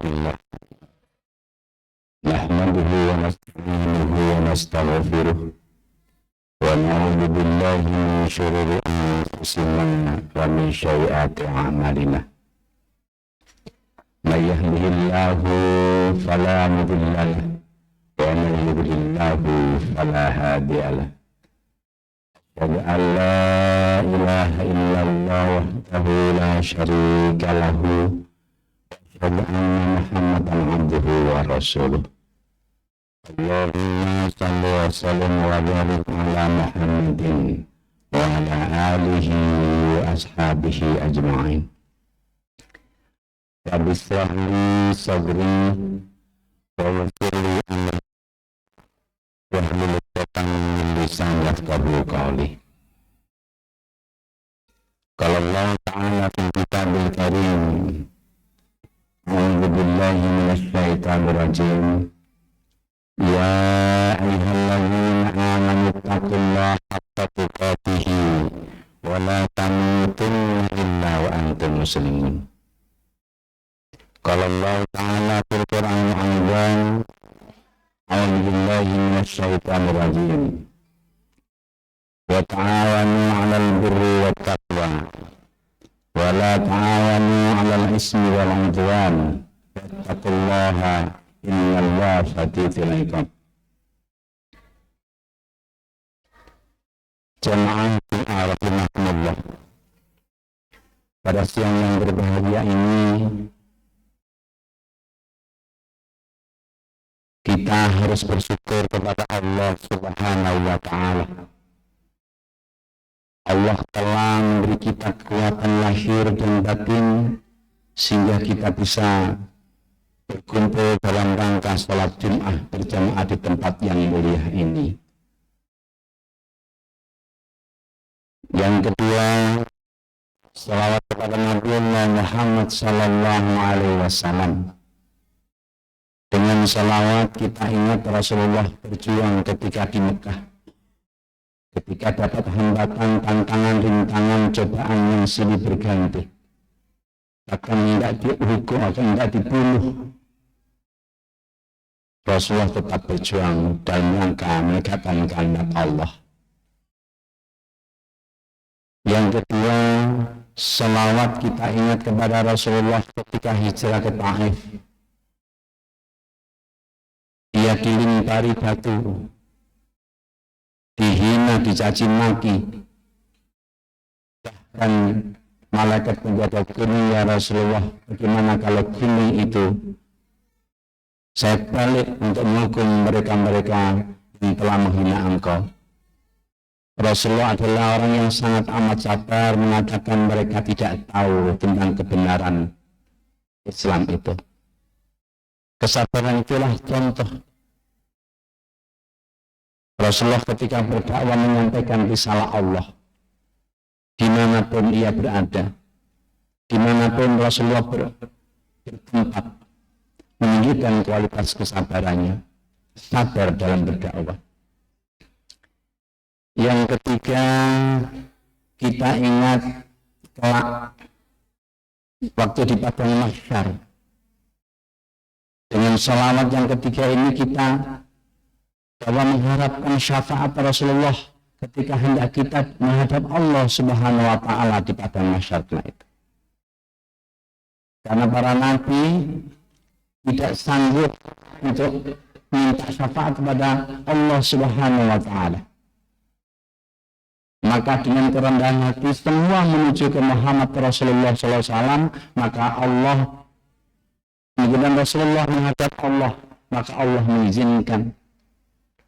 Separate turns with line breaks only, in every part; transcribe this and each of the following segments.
لله نحمده ونستعينه ونستغفره ونعوذ بالله من شرور أنفسنا ومن سيئات أعمالنا من يهده الله فلا مضل له ومن يضلل الله فلا هادي له أشهد أن لا إله إلا الله وحده لا شريك له وأشهد أن محمدا عبده ورسوله اللهم صل وسلم وبارك على محمد وعلى آله وأصحابه أجمعين رب اشرح لي صدري ويسر لي أمري واحلل عقدة من لساني يفقهوا قولي. قال الله تعالى في الكتاب الكريم أعوذ بالله من الشيطان الرجيم يا أيها الذين آمنوا اتقوا الله حق تقاته ولا تموتن إلا وأنتم مسلمون. قال الله تعالى في القرآن أيضا أعوذ بالله من الشيطان الرجيم وتعاونوا على البر والتقوى ولا تعاونوا على الإثم والعدوان واتقوا الله Inna Allah syadidul iqab. Jamaah rahimahumullah, pada siang yang berbahagia ini kita harus bersyukur kepada Allah Subhanahu wa Ta'ala. Allah telah memberi kita kekuatan lahir dan batin sehingga kita bisa berkumpul dalam rangka sholat Jum'ah berjamaah di tempat yang mulia ini. Yang kedua, salawat kepada Nabi Muhammad sallallahu alaihi wasallam. Dengan salawat kita ingat Rasulullah berjuang ketika di Mekah, ketika dapat hambatan, tantangan, rintangan, cobaan yang silih berganti, akan tidak dihukum, akan tidak dibunuh. Rasulullah tetap berjuang dalam rangka menegakkan kehendak Allah. Yang kedua, selawat kita ingat kepada Rasulullah ketika hijrah ke Taif. Dia dilempari batu, dihina, dicaci maki, bahkan malaikat penjaga gunung, ya Rasulullah, bagaimana kalau gunung itu saya balik untuk menghukum mereka-mereka yang telah menghina engkau. Rasulullah adalah orang yang sangat amat sabar, mengatakan mereka tidak tahu tentang kebenaran Islam itu. Kesabaran itulah contoh Rasulullah ketika berdakwah menyampaikan risalah Allah dimanapun ia berada, dimanapun Rasulullah bertempat, menunjukkan kualitas kesabarannya, sabar dalam berdakwah. Yang ketiga, kita ingat kelak waktu di padang mahsyar. Dengan sholawat yang ketiga ini kita bahwa mengharapkan syafaat Rasulullah ketika hendak kita menghadap Allah Subhanahu wa Ta'ala di padang mahsyar itu. Karena para nabi tidak sanggup untuk minta syafaat kepada Allah Subhanahu wa Ta'ala. Maka dengan kerendahan hati semua menuju ke Muhammad Rasulullah SAW, maka Allah mengizinkan Rasulullah menghadap Allah, maka Allah mengizinkan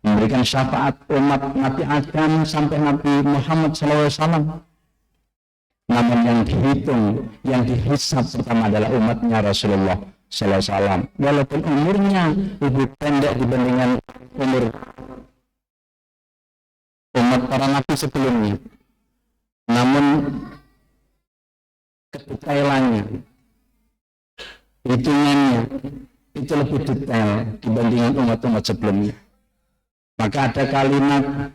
memberikan syafaat umat Nabi Adam sampai Nabi Muhammad SAW. Namun yang dihitung, yang dihisab pertama adalah umatnya Rasulullah SAW. Walaupun umurnya lebih pendek dibandingkan umur umat para nabi sebelumnya, namun kedetailannya, hitungannya itu lebih detail dibandingkan umat-umat sebelumnya. Maka ada kalimat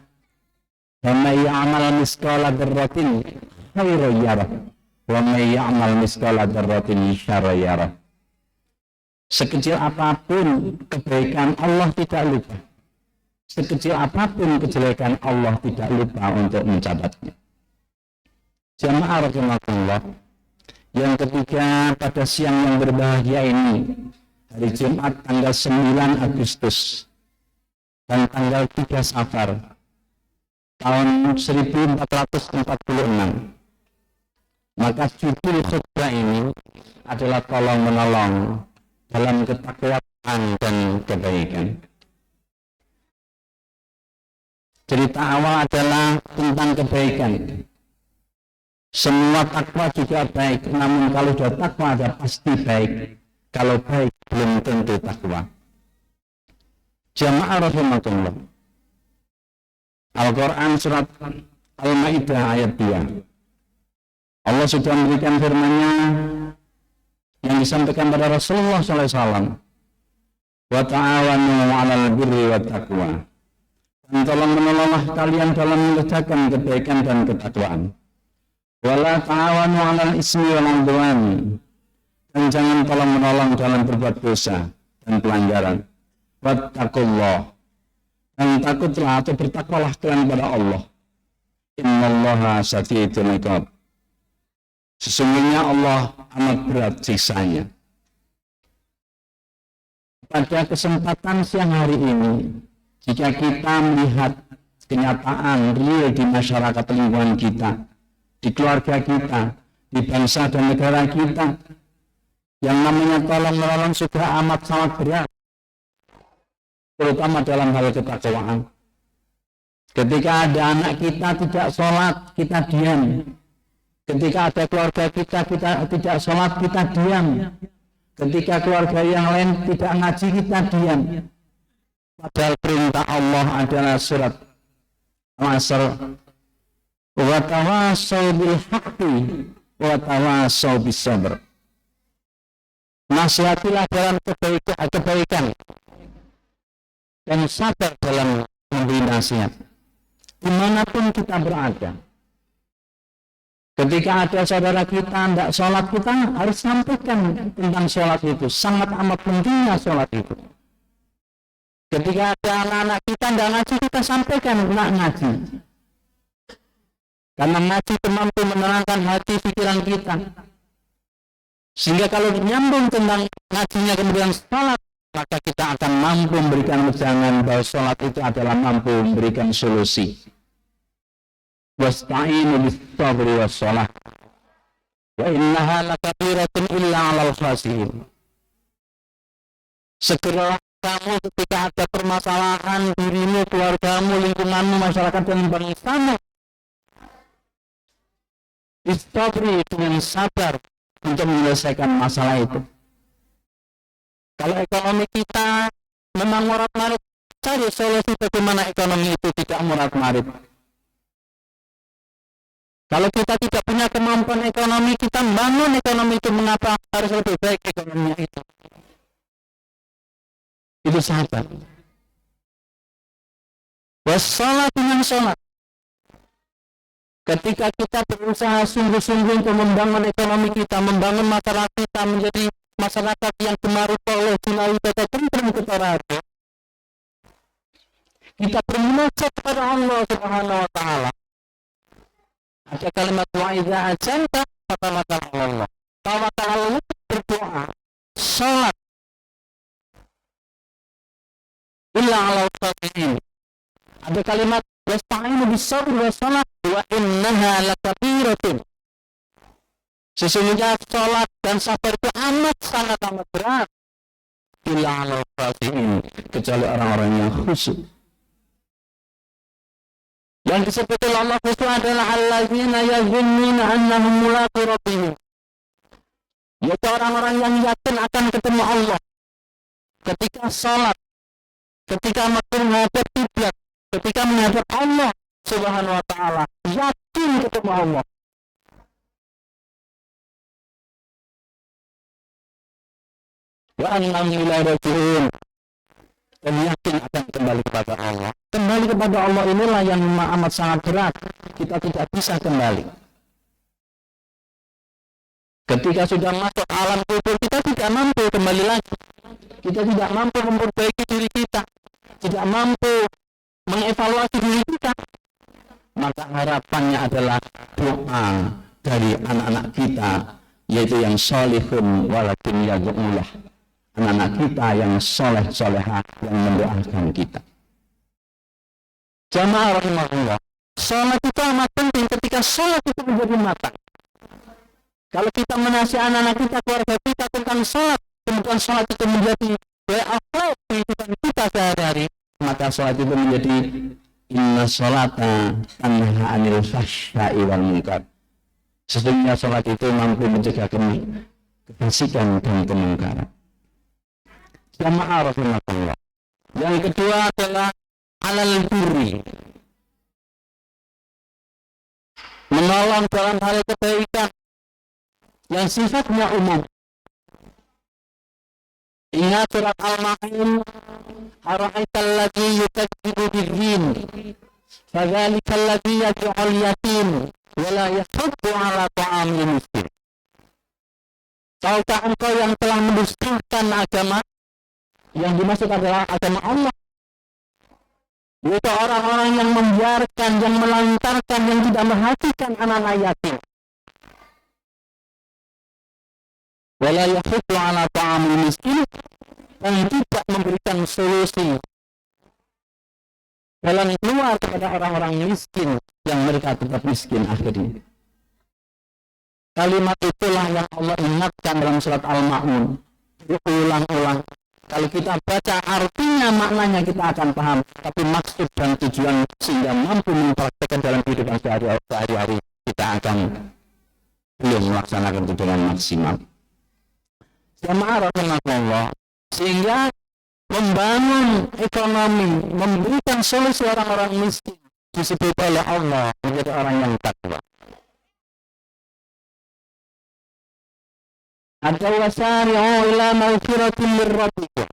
wa may ya'mal misqala dzarratin khairan yarah wa may ya'mal misqala dzarratin syarran yarah. Sekecil apapun kebaikan Allah tidak lupa. Sekecil apapun kejelekan Allah tidak lupa untuk mencatatnya. Jamaah rahimakumullah, yang ketiga pada siang yang berbahagia ini, hari Jumat tanggal 9 Agustus dan tanggal 3 Safar tahun 1446. Maka judul khutbah ini adalah tolong menolong dalam ketakwaan dan kebaikan. Cerita awal adalah tentang kebaikan. Semua takwa juga baik, namun kalau sudah takwa ada pasti baik. Kalau baik belum tentu takwa. Jamaah rahimakumullah. Al-Quran surat Al-Ma'idah ayat 2. Allah sudah memberikan firman-Nya yang disampaikan pada Rasulullah SAW. Wa ta'awanu 'alal birri wat taqwa. Dan tolong menolonglah kalian dalam mengerjakan kebaikan dan ketakwaan. Wala ta'awanu 'alal ismi wal 'udwan. Dan jangan tolong menolong dalam berbuat dosa dan pelanggaran. Wattaqullah. Dan takutlah atau bertakwalah kalian kepada Allah. Innallaha syadidul 'iqab. Sesungguhnya Allah amat berat siksanya. Pada kesempatan siang hari ini, jika kita melihat kenyataan real di masyarakat lingkungan kita, di keluarga kita, di bangsa dan negara kita, yang namanya tolong menolong sudah amat sangat berat, terutama dalam hal ketakwaan. Ketika ada anak kita tidak sholat, kita diam. Ketika ada keluarga kita tidak sholat, kita diam. Ketika keluarga yang lain tidak ngaji, kita diam. Padahal perintah Allah adalah surat Al-Asr. Wa tawassaw bil haqqi wa tawassaw bis sabr. Nasihatilah dalam kebaikan dan sabar dalam memberi nasihat. Dimanapun kita berada. Ketika ada saudara kita tidak sholat, kita harus sampaikan tentang sholat itu. Sangat amat pentingnya sholat itu. Ketika ada anak-anak kita tidak ngaji, kita sampaikan nak ngaji. Karena ngaji itu mampu menerangkan hati pikiran kita. Sehingga kalau menyambung tentang ngajinya kemudian sholat, maka kita akan mampu memberikan wejangan bahwa sholat itu adalah mampu memberikan solusi. Wasta'inu bis-sabri was-shalah wa innaha lakabiratun illa 'alal khashiyin. Segeralah kamu ketika ada permasalahan dirimu, keluargamu, lingkunganmu, masyarakat dan bangsamu. Bis-sabri dengan sabar untuk menyelesaikan masalah itu. Kalau ekonomi kita memang morat-marit, cari solusi bagaimana ekonomi itu tidak morat-marit. Kalau kita tidak punya kemampuan ekonomi, kita bangun ekonomi itu, mengapa harus lebih baik ekonominya itu? Itu sahabat. Wassalat dengan sholat. Ketika kita berusaha sungguh-sungguh untuk membangun ekonomi kita, membangun masyarakat kita menjadi masyarakat yang dimaruti oleh jinawi kata tentrem keterada, kita bermunajat kepada Allah Subhanahu wa Ta'ala. Ada kalimat wa idza ajanta fatawakkal 'ala Allah. Tawakal Allah berdoa, salat. Illa 'alal khashiyin. Ada kalimat wasta'inu bis-sabri was-shalah wa innaha lakabiratun. Sesungguhnya salat dan sabar itu sangat amat berat. Illa 'alal khashiyin, kecuali orang-orang yang khusyuk. Yang disebut oleh Allah itu adalah allazina yazunnuna annahum mulaqu rabbihim. Yaitu orang-orang yang yakin akan ketemu Allah. Ketika salat, ketika menghadap kiblat, ketika menghadap Allah Subhanahu wa Ta'ala, yakin ketemu Allah. Wa annahum ilaihi raji'un. Dan yakin akan kembali kepada Allah. Kembali kepada Allah inilah yang amat sangat berat. Kita tidak bisa kembali. Ketika sudah masuk alam kubur, kita tidak mampu kembali lagi. kita tidak mampu memperbaiki diri kita, tidak mampu mengevaluasi diri kita, maka harapannya adalah doa dari anak-anak kita, yaitu yang solihun walakin yad'ulah, anak-anak kita yang soleh-solehah yang mendoakan kita. Jamaah rahimahullah, sholat itu amat penting. Ketika sholat itu menjadi matang, kalau kita menasihati anak-anak kita, keluarga kita tentang sholat, kemudian sholat itu menjadi akhlak kehidupan kita sehari-hari, maka sholat itu menjadi inna sholata tanha anil fahsya'i wal munkar. Sesungguhnya sholat itu mampu mencegah kefasikan dan kemungkaran. Jamaah rahimahullah. Yang kedua adalah alal birri, menolong dalam hal kebaikan yang sifatnya umum. Ingat surat Al-Ma'un, ara'aital ladzi yukadzibu bir-rin, fadzalikal ladzi yad'ul yatim wa la yahuddu 'ala ta'amil miskin. Tahukah engkau yang telah mendustakan agama? Yang dimaksud adalah agama Allah, yaitu orang-orang yang membiarkan, yang melantarkan, yang tidak memperhatikan anak-anak yatim. Wala yahuddu 'ala ta'amil miskin, dan tidak memberikan solusi jalan keluar kepada orang-orang miskin yang mereka tetap miskin akhirnya. Kalimat itulah yang Allah ingatkan dalam surat Al-Ma'un berulang-ulang. Kalau kita baca artinya, maknanya kita akan paham, tapi maksud dan tujuan sehingga mampu mempraktekkan dalam kehidupan sehari-hari, kita akan belum melaksanakan itu dengan maksimal. Jamaah rahimahullah, sehingga membangun ekonomi, memberikan solusi orang-orang miskin disebut oleh Allah menjadi orang yang takwa. Ada wasari'u ila maghfiratin min rabbikum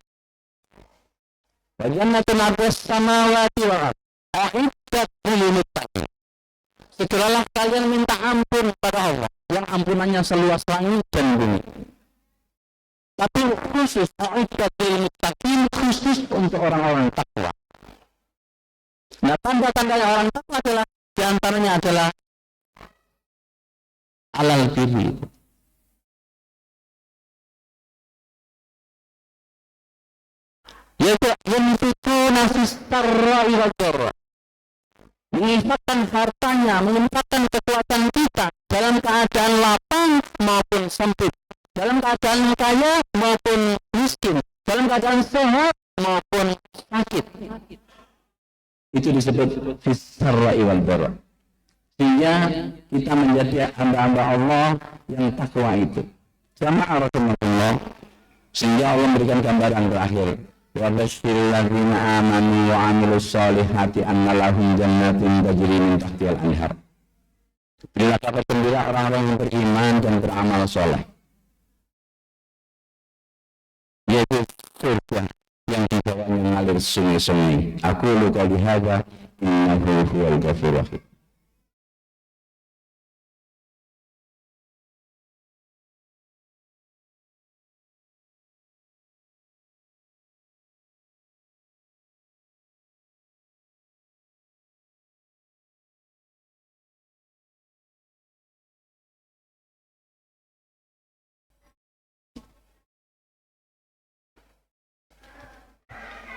wa jannatin 'arduhas samawati wal ardh a'iddat lil muttaqin. Segeralah kalian minta ampun pada Allah yang ampunannya seluas langit dan bumi. Tapi khusus a'iddat lil muttaqin, khusus untuk orang-orang takwa. Nah, tanda-tandanya orang takwa adalah, diantaranya adalah alal birri, yaitu yunfikuna fis sarra'i wad dharra, menginfakkan hartanya, menginfakkan kekuatan kita dalam keadaan lapang maupun sempit, dalam keadaan kaya maupun miskin, dalam keadaan sehat maupun sakit. Itu disebut fis sarra'i wad dharra. Sehingga kita menjadi hamba-hamba Allah yang takwa itu. Jamaah rahimakumullah, sehingga Allah memberikan gambaran terakhir. Wa basyiril ladzina amanu wa 'amilus shalihati anna lahum jannatin tajri min tahtihal anhar. Berilah kabar gembira orang-orang yang beriman dan beramal soleh, yaitu surga yang di bawahnya mengalir sungai-sungai. Aku luka dihada innahu huwal ghafurur rahim.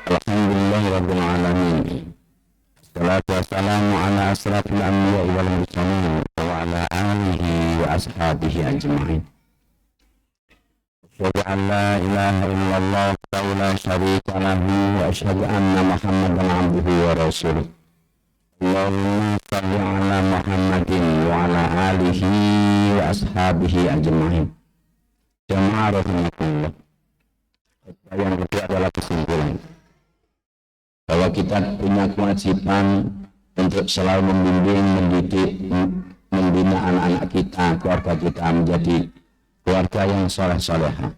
Alhamdulillahirabbil alamin. Wassalatu wassalamu ala asrafil anbiya'i wal mursalin wa ala alihi wa ashabihi ajma'in. Asyhadu an la ilaha illallah wa la syarika lahu wa asyhadu anna Muhammadan 'abduhu wa rasuluh. Allahumma shalli ala Muhammadin wa ala alihi wa ashabihi ajma'in. Jamaah rahimakumullah. Yang kedua adalah kesimpulan bahwa kita punya kewajiban untuk selalu membimbing, mendidik, membina anak-anak kita, keluarga kita menjadi keluarga yang soleh-solehah,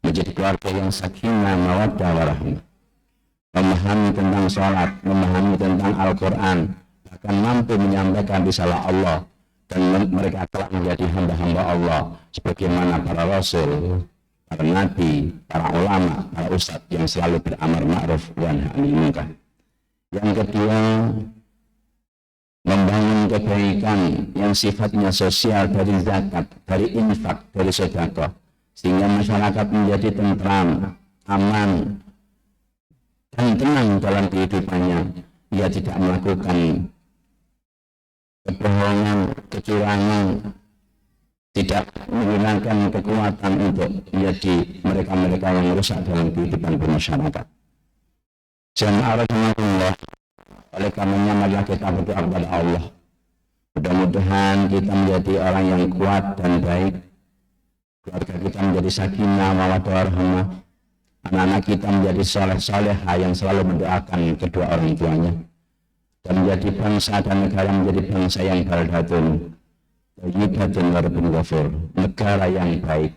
menjadi keluarga yang sakinah, mawaddah, warahmah, memahami tentang sholat, memahami tentang Al-Quran, bahkan mampu menyampaikan risalah Allah, dan mereka telah menjadi hamba-hamba Allah sebagaimana para rasul para nabi, para ulama, para ustadz yang selalu beramar ma'ruf wa nahi anil munkar. Yang kedua, membangun kebaikan yang sifatnya sosial dari zakat, dari infak, dari sedekah, sehingga masyarakat menjadi tentram, aman, dan tenang dalam kehidupannya. Ia tidak melakukan kebohongan, kecurangan, tidak menggunakan kekuatan untuk menjadi mereka-mereka yang rusak dalam kehidupan bermasyarakat. Jamaah rahimakumullah, oleh karenanya marilah kita berdoa kepada Allah. Mudah-mudahan kita menjadi orang yang kuat dan baik, keluarga kita menjadi sakinah, mawaddah warahmah, anak-anak kita menjadi saleh-salehah yang selalu mendoakan kedua orang tuanya, dan menjadi bangsa dan negara menjadi bangsa yang baldatun thayyibatun wa rabbun ghafur, negara yang baik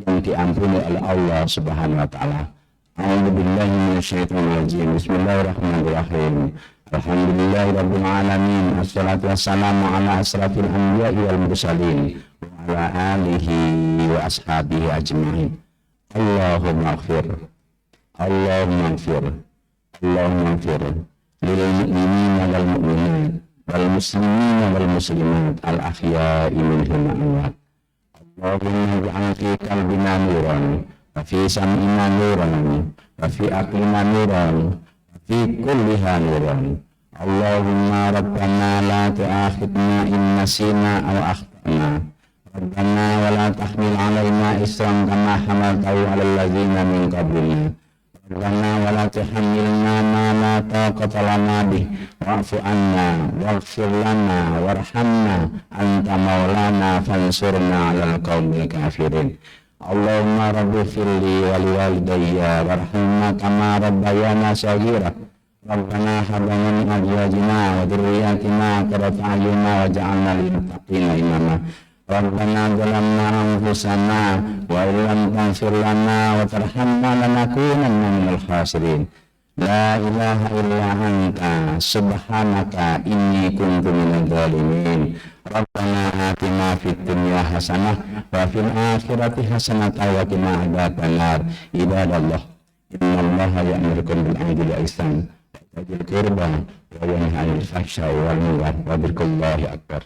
yang diampuni oleh Allah Subhanahu wa taala. A'udzu billahi minasyaitonir rajim. Bismillahirrahmanirrahim. Alhamdulillahirabbil alamin. Wassalatu wassalamu ala asrafil anbiya'i wal mursalin wa ala alihi wa ashabihi ajma'in. Allahumma ighfir, Allahumma ighfir, Allahumma ighfir lil mu'minina wal mu'minat wal muslimina wal muslimat al ahya'i minhum amwat. Allahumma ij'al fi qalbina nuran wa fi sam'ina nuran wa fi aqlina nuran wa fi kulliha nuran. Allahumma rabbana la tu'akhidna in nasina aw akhtana. Rabbana wa la tahmil 'alaina isran kama hamaltahu 'alal ladzina min qablina. Rabbana wa la tuhammilna ma la taqata lana bih wa'fu 'anna waghfir lana warhamna anta maulana fansurna 'alal qaumil kafirin. Allahumma rabbighfirli wa liwalidayya warhamna kama rabbayana shaghira. Rabbana hab lana min azwajina wa dhurriyyatina qurrata a'yunin waj'alna lil muttaqina imama. Rabbana zalamna anfusana wa illam taghfir lana wa tarhamna lanakunanna minal khasirin. La ilaha illa anta subhanaka inni kuntu minadh dhalimin. Rabbana atina fid dunya hasanah wa fil akhirati hasanah wa qina adzabannar. Ibadallah, innallaha ya'murukum bil 'adli wal ihsan wa dzil qurba wa yanha 'anil fahsya'i wal munkar wa dzikrullahi akbar.